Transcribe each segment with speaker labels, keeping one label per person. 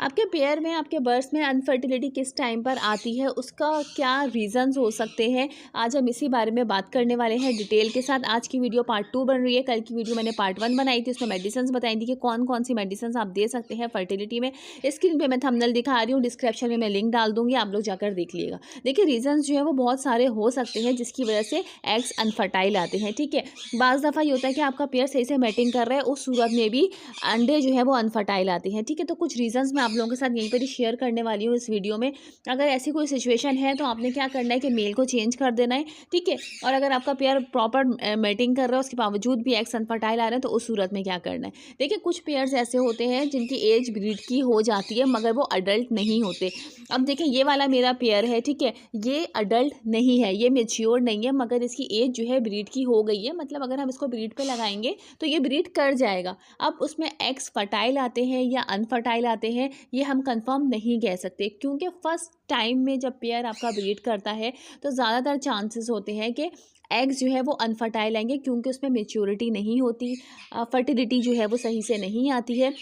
Speaker 1: आपके पेयर में, आपके बर्ड्स में अनफर्टिलिटी किस टाइम पर आती है, उसका क्या रीज़न्स हो सकते हैं, आज हम इसी बारे में बात करने वाले हैं डिटेल के साथ। आज की वीडियो पार्ट 2 बन रही है। कल की वीडियो मैंने पार्ट 1 बनाई थी, उसमें मेडिसिन्स बताई थी कि कौन कौन सी मेडिसिन्स आप दे सकते हैं फर्टिलिटी में। स्क्रीन पे मैं थंबनेल दिखा रही हूँ, डिस्क्रिप्शन में मैं लिंक डाल दूँगी, आप लोग जाकर देख लीजिएगा। देखिए रीज़न्स जो है वो बहुत सारे हो सकते हैं जिसकी वजह से एग्स अनफर्टाइल आते हैं, ठीक है। बाज़ दफ़ा ये होता है कि आपका पेयर सही से मैटिंग कर रहा है, उस सूरत में भी अंडे जो है वो अनफर्टाइल आते हैं, ठीक है। तो कुछ रीज़न्स मैं आप लोगों के साथ यहीं पर ही शेयर करने वाली हूँ इस वीडियो में। अगर ऐसी कोई सिचुएशन है तो आपने क्या करना है कि मेल को चेंज कर देना है, ठीक है। और अगर आपका पेयर प्रॉपर मैटिंग कर रहा है, उसके बावजूद भी एग्स अनफर्टाइल आ रहे हैं, तो उस सूरत में क्या करना है। देखिए कुछ पेयर्स ऐसे होते हैं जिनकी एज ब्रीड की हो जाती है मगर वो अडल्ट नहीं होते। अब देखिए ये वाला मेरा पेयर है, ठीक है, ये अडल्ट नहीं है, ये मेच्योर नहीं है, मगर इसकी एज जो है ब्रीड की हो गई है। मतलब अगर हम इसको ब्रीड पे लगाएंगे तो ये ब्रीड कर जाएगा। अब उसमें एग्स फर्टाइल आते हैं या अनफर्टाइल आते हैं, ये हम कंफर्म नहीं कह सकते, क्योंकि फर्स्ट टाइम में जब पेयर आपका ब्रीड करता है तो ज़्यादातर चांसेस होते हैं कि एग्स जो है वो अनफर्टाइल आएंगे, क्योंकि उसमें मेच्योरिटी नहीं होती, फर्टिलिटी जो है वो सही से नहीं आती है।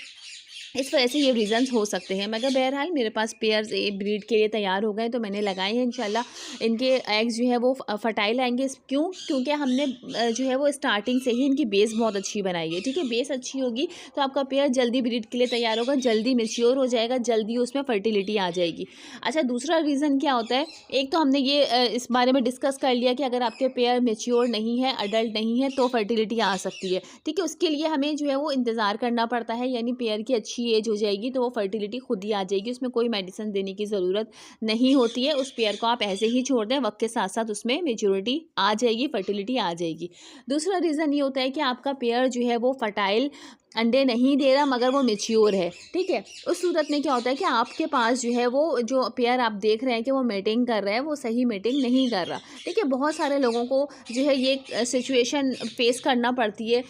Speaker 1: इस वजह से ये रीज़न्स हो सकते हैं। मगर बहरहाल मेरे पास पेयर्स ब्रीड के लिए तैयार हो गए तो मैंने लगाए हैं। इंशाल्लाह इनके एग्स जो है वो फर्टाइल आएंगे। क्यों? क्योंकि हमने जो है वो स्टार्टिंग से ही इनकी बेस बहुत अच्छी बनाई है, ठीक है। बेस अच्छी होगी तो आपका पेयर जल्दी ब्रीड के लिए तैयार होगा, जल्दी मेच्योर हो जाएगा, जल्दी उसमें फर्टिलिटी आ जाएगी। अच्छा, दूसरा रीज़न क्या होता है, एक तो हमने ये इस बारे में डिस्कस कर लिया कि अगर आपके पेयर मेच्योर नहीं है, अडल्ट नहीं है, तो फर्टिलिटी आ सकती है, ठीक है। उसके लिए हमें जो है वो इंतज़ार करना पड़ता है, यानी पेयर की अच्छी एज हो जाएगी तो वो फर्टिलिटी खुद ही आ जाएगी, उसमें कोई मेडिसिन देने की ज़रूरत नहीं होती है। उस पेयर को आप ऐसे ही छोड़ दें, वक्त के साथ साथ उसमें मेच्योरिटी आ जाएगी, फर्टिलिटी आ जाएगी। दूसरा रीज़न ये होता है कि आपका पेयर जो है वो फर्टाइल अंडे नहीं दे रहा मगर वो मेच्योर है, ठीक है। उस सूरत में क्या होता है कि आपके पास जो है वो जो पेयर आप देख रहे हैं कि वो मेटिंग कर रहा है, वो सही मेटिंग नहीं कर रहा, ठीक है। बहुत सारे लोगों को जो है ये सिचुएशन फेस करना पड़ती है।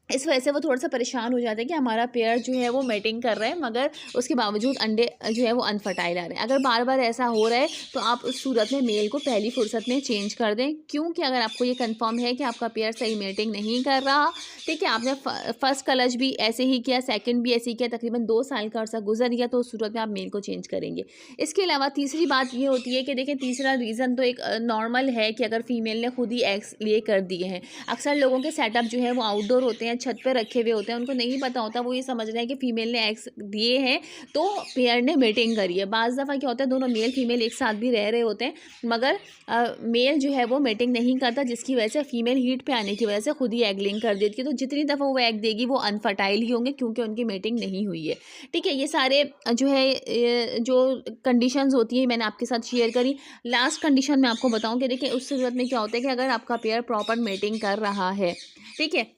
Speaker 1: इस वजह से वो थोड़ा-सा परेशान हो जाते हैं कि हमारा पेयर जो है वो मैटिंग कर रहा है मगर उसके बावजूद अंडे जो है वो अनफर्टाइल आ रहे हैं। अगर बार-बार ऐसा हो रहा है तो आप उस सूरत में मेल को पहली फुर्सत में चेंज कर दें। क्योंकि अगर आपको ये कन्फर्म है कि आपका पेयर सही मैटिंग नहीं कर रहा, ठीक है, आपने फर्स्ट कलच भी ऐसे ही किया, सेकंड भी ऐसे ही किया, तकरीबन 2 साल का अर्सा गुज़र गया, तो उस सूरत में आप मेल को चेंज करेंगे। इसके अलावा तीसरी बात ये होती है कि देखिए तीसरा रीज़न तो एक नॉर्मल है कि अगर फीमेल ने खुद ही एग्स ले कर दिए हैं। अक्सर लोगों के सेटअप जो है वो आउटडोर होते हैं, छत पे रखे हुए होते हैं, उनको नहीं पता होता, वो ये समझ रहे हैं कि फीमेल ने एग्स दिए हैं तो पेयर ने मेटिंग करी है। बाज़ दफ़ा क्या होता है, दोनों मेल फीमेल एक साथ भी रह रहे होते हैं मगर मेल जो है वो मेटिंग नहीं करता, जिसकी वजह से फीमेल हीट पे आने की वजह से खुद ही एग लिंग कर देती है। तो जितनी दफ़ा वो एग देगी वो अनफर्टाइल ही होंगे, क्योंकि उनकी मेटिंग नहीं हुई है, ठीक है। ये सारे जो है जो कंडीशंस होती है मैंने आपके साथ शेयर करी। लास्ट कंडीशन मैं आपको बताऊं कि देखिए उस सूरत में क्या होता है कि अगर आपका पेयर प्रॉपर मेटिंग कर रहा है, ठीक है,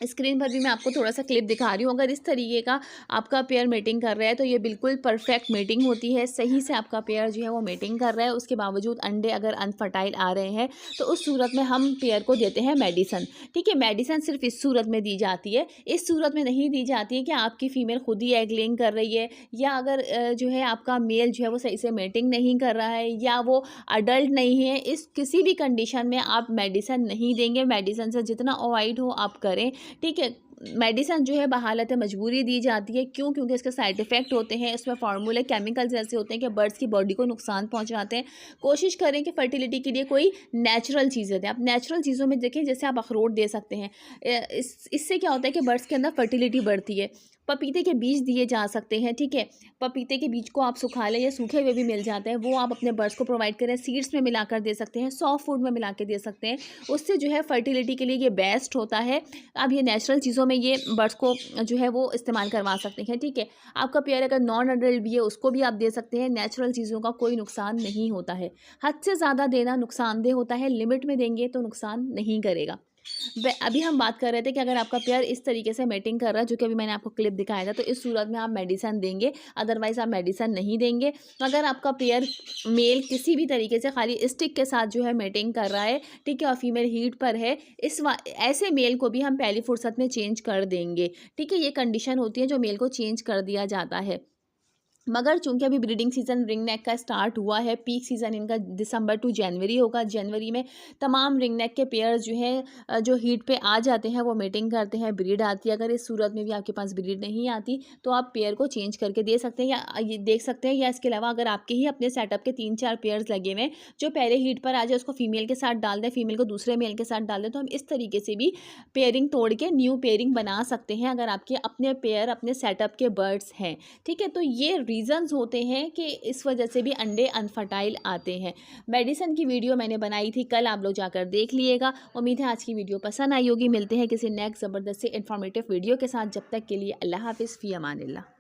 Speaker 1: स्क्रीन पर भी मैं आपको थोड़ा सा क्लिप दिखा रही हूँ, अगर इस तरीके का आपका पेयर मेटिंग कर रहा है तो ये बिल्कुल परफेक्ट मेटिंग होती है, सही से आपका पेयर जो है वो मेटिंग कर रहा है। उसके बावजूद अंडे अगर अनफर्टाइल आ रहे हैं तो उस सूरत में हम पेयर को देते हैं मेडिसन, ठीक है। मेडिसन सिर्फ इस सूरत में दी जाती है, इस सूरत में नहीं दी जाती है कि आपकी फ़ीमेल खुद ही एग लेइंग कर रही है, या अगर जो है आपका मेल जो है वो सही से मेटिंग नहीं कर रहा है, या वो अडल्ट नहीं है। इस किसी भी कंडीशन में आप मेडिसन नहीं देंगे। मेडिसन से जितना अवॉइड हो आप करें, ठीक है। मेडिसिन जो है बहालत मजबूरी दी जाती है। क्यों? क्योंकि इसके साइड इफ़ेक्ट होते हैं, इसमें फार्मूले केमिकल्स ऐसे होते हैं कि बर्ड्स की बॉडी को नुकसान पहुंचाते हैं। कोशिश करें कि फर्टिलिटी के लिए कोई नेचुरल चीज़ें दें। आप नेचुरल चीज़ों में देखें, जैसे आप अखरोट दे सकते हैं, इससे क्या होता है कि बर्ड्स के अंदर फर्टिलिटी बढ़ती है। पपीते के बीज दिए जा सकते हैं, ठीक है। पपीते के बीज को आप सुखा लें या सूखे हुए भी मिल जाते हैं, वो आप अपने बर्ड्स को प्रोवाइड करें। सीड्स में मिलाकर दे सकते हैं, सॉफ्ट फूड में मिला के दे सकते हैं, उससे जो है फर्टिलिटी के लिए ये बेस्ट होता है। आप ये नेचुरल चीज़ों में ये बर्ड्स को जो है वो इस्तेमाल करवा सकते हैं, ठीक है। आपका पेयर अगर नॉन अडल्ट भी है उसको भी आप दे सकते हैं। नेचुरल चीज़ों का कोई नुकसान नहीं होता है। हद से ज़्यादा देना नुकसानदेह होता है, लिमिट में देंगे तो नुकसान नहीं करेगा। अभी हम बात कर रहे थे कि अगर आपका पेयर इस तरीके से मेटिंग कर रहा है, जो कि अभी मैंने आपको क्लिप दिखाया था, तो इस सूरत में आप मेडिसिन देंगे, अदरवाइज आप मेडिसिन नहीं देंगे। अगर आपका पेयर मेल किसी भी तरीके से खाली स्टिक के साथ जो है मेटिंग कर रहा है, ठीक है, और फीमेल हीट पर है, ऐसे मेल को भी हम पहली फुर्सत में चेंज कर देंगे, ठीक है। ये कंडीशन होती है जो मेल को चेंज कर दिया जाता है। मगर चूंकि अभी ब्रीडिंग सीजन रिंग नेक का स्टार्ट हुआ है, पीक सीजन इनका दिसंबर टू जनवरी होगा। जनवरी में तमाम रिंग नेक के पेयर्स जो हैं जो हीट पे आ जाते हैं वो मीटिंग करते हैं, ब्रीड आती है। अगर इस सूरत में भी आपके पास ब्रीड नहीं आती तो आप पेयर को चेंज करके दे सकते हैं, या ये देख सकते हैं। या इसके अलावा अगर आपके ही अपने सेटअप के 3-4 पेयर्स लगे हुए हैं जो पहले हीट पर आ जाए उसको फीमेल के साथ डाल दें, फीमेल को दूसरे मेल के साथ डाल दें, तो हम इस तरीके से भी पेयरिंग तोड़ के न्यू पेयरिंग बना सकते हैं अगर आपके अपने पेयर अपने सेटअप के बर्ड्स हैं। ठीक है, तो ये रीज़न्स होते हैं कि इस वजह से भी अंडे अनफर्टाइल आते हैं। मेडिसिन की वीडियो मैंने बनाई थी, कल आप लोग जाकर देख लीजिएगा। उम्मीद है आज की वीडियो पसंद आई होगी। मिलते हैं किसी नेक्स्ट ज़बरदस्त से इन्फॉर्मेटिव वीडियो के साथ। जब तक के लिए अल्लाह हाफिज़, फ़ी अमानिल्लाह।